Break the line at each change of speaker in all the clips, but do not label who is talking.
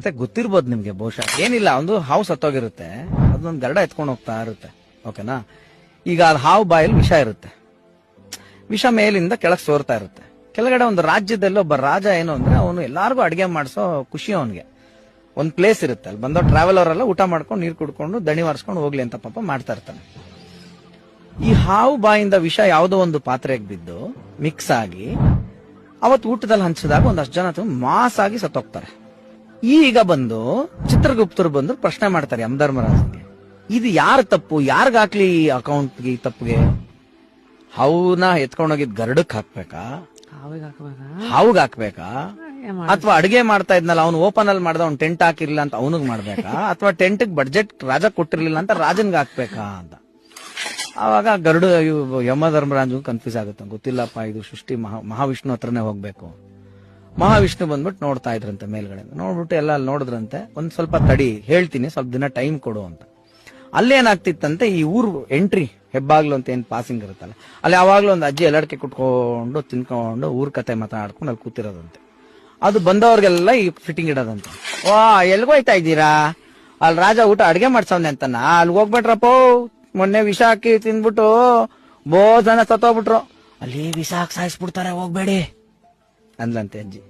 ಮತ್ತೆ ಗೊತ್ತಿರ್ಬೋದು ನಿಮ್ಗೆ ಬಹುಶಃ. ಏನಿಲ್ಲ, ಒಂದು ಹಾವು ಸತ್ತೋಗಿರುತ್ತೆ, ಅದೊಂದು ಗರಡ ಎತ್ಕೊಂಡು ಹೋಗ್ತಾ ಇರುತ್ತೆ. ಓಕೆನಾ? ಈಗ ಅದು ಹಾವು ಬಾಯಲ್ಲಿ ವಿಷ ಇರುತ್ತೆ, ವಿಷ ಮೇಲಿಂದ ಕೆಳಗೆ ಸೋರ್ತಾ ಇರುತ್ತೆ. ಕೆಳಗಡೆ ಒಂದು ರಾಜ್ಯದಲ್ಲಿ ಒಬ್ಬ ರಾಜ ಏನು ಅಂದ್ರೆ ಅವನು ಎಲ್ಲಾರ್ಗು ಅಡಿಗೆ ಮಾಡಿಸೋ ಖುಷಿ ಅವನಿಗೆ. ಒಂದ್ ಪ್ಲೇಸ್ ಇರುತ್ತೆ, ಅಲ್ಲಿ ಬಂದೋ ಟ್ರಾವೆಲ್ ಅವರೆಲ್ಲ ಊಟ ಮಾಡ್ಕೊಂಡು ನೀರು ಕುಡ್ಕೊಂಡು ದಣಿ ವಾರಿಸ್ಕೊಂಡು ಹೋಗ್ಲಿ ಅಂತ ಪಾಪ ಮಾಡ್ತಾ ಇರ್ತಾನೆ. ಈ ಹಾವು ಬಾಯಿಂದ ವಿಷ ಯಾವುದೋ ಒಂದು ಪಾತ್ರೆಗೆ ಬಿದ್ದು ಮಿಕ್ಸ್ ಆಗಿ ಅವತ್ತು ಊಟದಲ್ಲಿ ಹಂಚಿದಾಗ ಒಂದಷ್ಟು ಜನ ಮಾಸ್ ಆಗಿ ಸತ್ತೋಗ್ತಾರೆ. ಈಗ ಬಂದು ಚಿತ್ರಗುಪ್ತರು ಬಂದು ಪ್ರಶ್ನೆ ಮಾಡ್ತಾರೆ ಯಮಧರ್ಮರಾಜನ್ಗೆ, ಇದು ಯಾರ ತಪ್ಪು, ಯಾರಿಗಾಕ್ಲಿ ಈ ಅಕೌಂಟ್ಗೆ, ಈ ತಪ್ಪಿಗೆ? ಹಾವುನ ಎತ್ಕೊಂಡೋಗಿದ್ ಗರಡಕ್ ಹಾಕ್ಬೇಕಾ, ಹಾವುಗ್ ಹಾಕ್ಬೇಕಾ, ಅಥವಾ ಅಡಿಗೆ ಮಾಡ್ತಾ ಇದ್ನಲ್ಲ ಅವ್ನು ಓಪನ್ ಅಲ್ಲಿ ಮಾಡ್ದ ಅವ್ನು ಟೆಂಟ್ ಹಾಕಿರ್ಲಿಲ್ಲ ಅಂತ ಅವನಿಗೆ ಮಾಡ್ಬೇಕಾ, ಅಥವಾ ಟೆಂಟ್ ಬಡ್ಜೆಟ್ ರಾಜ ಕೊಟ್ಟಿರ್ಲಿಲ್ಲ ಅಂತ ರಾಜನ್ಗೆ ಹಾಕ್ಬೇಕಾ ಅಂತ. ಆವಾಗ ಗರುಡು ಯಮಧರ್ಮರಾಜು ಕನ್ಫ್ಯೂಸ್ ಆಗುತ್ತೆ, ಗೊತ್ತಿಲ್ಲಪ್ಪ ಇದು ಸೃಷ್ಟಿ ಮಹಾವಿಷ್ಣು ಹತ್ರನೇ ಹೋಗ್ಬೇಕು. ಮಹಾವಿಷ್ಣು ಬಂದ್ಬಿಟ್ಟು ನೋಡ್ತಾ ಇದ್ರಂತೆ ಮೇಲ್ಗಡೆ, ನೋಡ್ಬಿಟ್ಟು ಎಲ್ಲ ಅಲ್ಲಿ ನೋಡಿದ್ರಂತೆ, ಒಂದ್ ಸ್ವಲ್ಪ ತಡಿ ಹೇಳ್ತೀನಿ, ಸ್ವಲ್ಪ ದಿನ ಟೈಮ್ ಕೊಡು ಅಂತ. ಅಲ್ಲೇನಾಗ್ತಿತ್ತಂತೆ, ಈ ಊರು ಎಂಟ್ರಿ ಹೆಬ್ಬಾಗ್ಲು ಅಂತ ಏನ್ ಪಾಸಿಂಗ್ ಇರುತ್ತಲ್ಲ, ಅಲ್ಲಿ ಯಾವಾಗ್ಲೂ ಒಂದು ಅಜ್ಜಿ ಎಲ್ಲಡಕ್ಕೆ ಕುಟ್ಕೊಂಡು ತಿನ್ಕೊಂಡು ಊರ್ ಕತೆ ಮಾತಾಡ್ಕೊಂಡು ಅಲ್ಲಿ ಕೂತಿರೋದಂತೆ. ಅದು ಬಂದವ್ರಿಗೆಲ್ಲ ಈ ಫಿಟ್ಟಿಂಗ್ ಇಡೋದಂತೆ. ವಾ ಎಲ್ಗೋಯ್ತಾ ಇದ್ದೀರಾ, ಅಲ್ಲಿ ರಾಜ ಊಟ ಅಡ್ಗೆ ಮಾಡ್ಸವ್ನೆ ಅಂತಾನ, ಅಲ್ಲಿ ಹೋಗ್ಬಿಟ್ರಪ್ಪ, ಮೊನ್ನೆ ವಿಷ ಹಾಕಿ ತಿಂದ್ಬಿಟ್ಟು ಬೋ ಜನ ಸತ್ತೋಗ್ಬಿಟ್ರು, ಅಲ್ಲಿ ವಿಷ ಹಾಕಿ ಸಾಯಿಸ್ಬಿಡ್ತಾರೆ, ಹೋಗ್ಬೇಡಿ ಅಂದ್ಲಂತೆ ಅಜ್ಜಿ.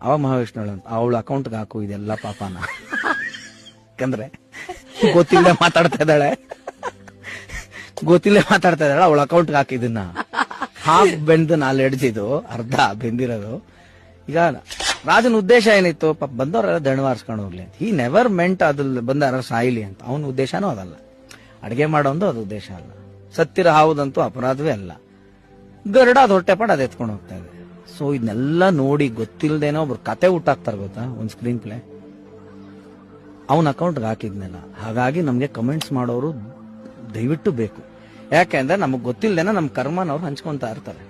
ಅವಾಗ ಮಹಾವಿಷ್ಣು ಅವಳ ಅಕೌಂಟ್ಗೆ ಹಾಕು ಇದೆಲ್ಲ ಪಾಪನ, ಯಾಕಂದ್ರೆ ಗೊತ್ತಿಲ್ಲದೆ ಮಾತಾಡ್ತಾ ಇದ್ದಾಳೆ, ಅವಳ ಅಕೌಂಟ್ಗೆ ಹಾಕಿದನ್ನ. ಹಾಫ್ ಬೆಂದು ನಾಲ್ ಎಡ್ಜಿದು, ಅರ್ಧ ಬೆಂದಿರೋದು. ಈಗ ರಾಜನ ಉದ್ದೇಶ ಏನಿತ್ತು, ಪಾಪ ಬಂದವರೆಲ್ಲ ದಣವಾರಿಸ್ಕೊಂಡು ಹೋಗ್ಲಿ ಅಂತ. ಈ ನೆವರ್ ಮೆಂಟ್ ಅದ್ರಲ್ಲಿ ಬಂದಾರ ಸಾಯಿಲಿ ಅಂತ. ಅವನ ಉದ್ದೇಶನೂ ಅದಲ್ಲ, ಅಡಿಗೆ ಮಾಡೋದು ಅದು ಉದ್ದೇಶ ಅಲ್ಲ. ಸತ್ತಿರ ಹಾವುದಂತೂ ಅಪರಾಧವೇ ಅಲ್ಲ. ಗರುಡ ಅದು ಹೊಟ್ಟೆಪಾಡು ಅದು ಎತ್ಕೊಂಡು ಹೋಗ್ತಾ ಇದೆ. ಸೊ ಇದನ್ನೆಲ್ಲ ನೋಡಿ ಗೊತ್ತಿಲ್ದೇನೋ ಒಬ್ರು ಕತೆ ಊಟಾಕ್ತಾರೆ ಗೊತ್ತಾ, ಒಂದ್ ಸ್ಕ್ರೀನ್ ಪ್ಲೇ ಅವನ ಅಕೌಂಟ್ಗೆ ಹಾಕಿದ್ನಲ್ಲ. ಹಾಗಾಗಿ ನಮ್ಗೆ ಕಮೆಂಟ್ಸ್ ಮಾಡೋರು ದಯವಿಟ್ಟು ಬೇಕು, ಯಾಕೆಂದ್ರೆ ನಮಗ್ ಗೊತ್ತಿಲ್ದೇನ ನಮ್ ಕರ್ಮನವ್ರು ಹಂಚ್ಕೊಂತಾ ಇರ್ತಾರೆ.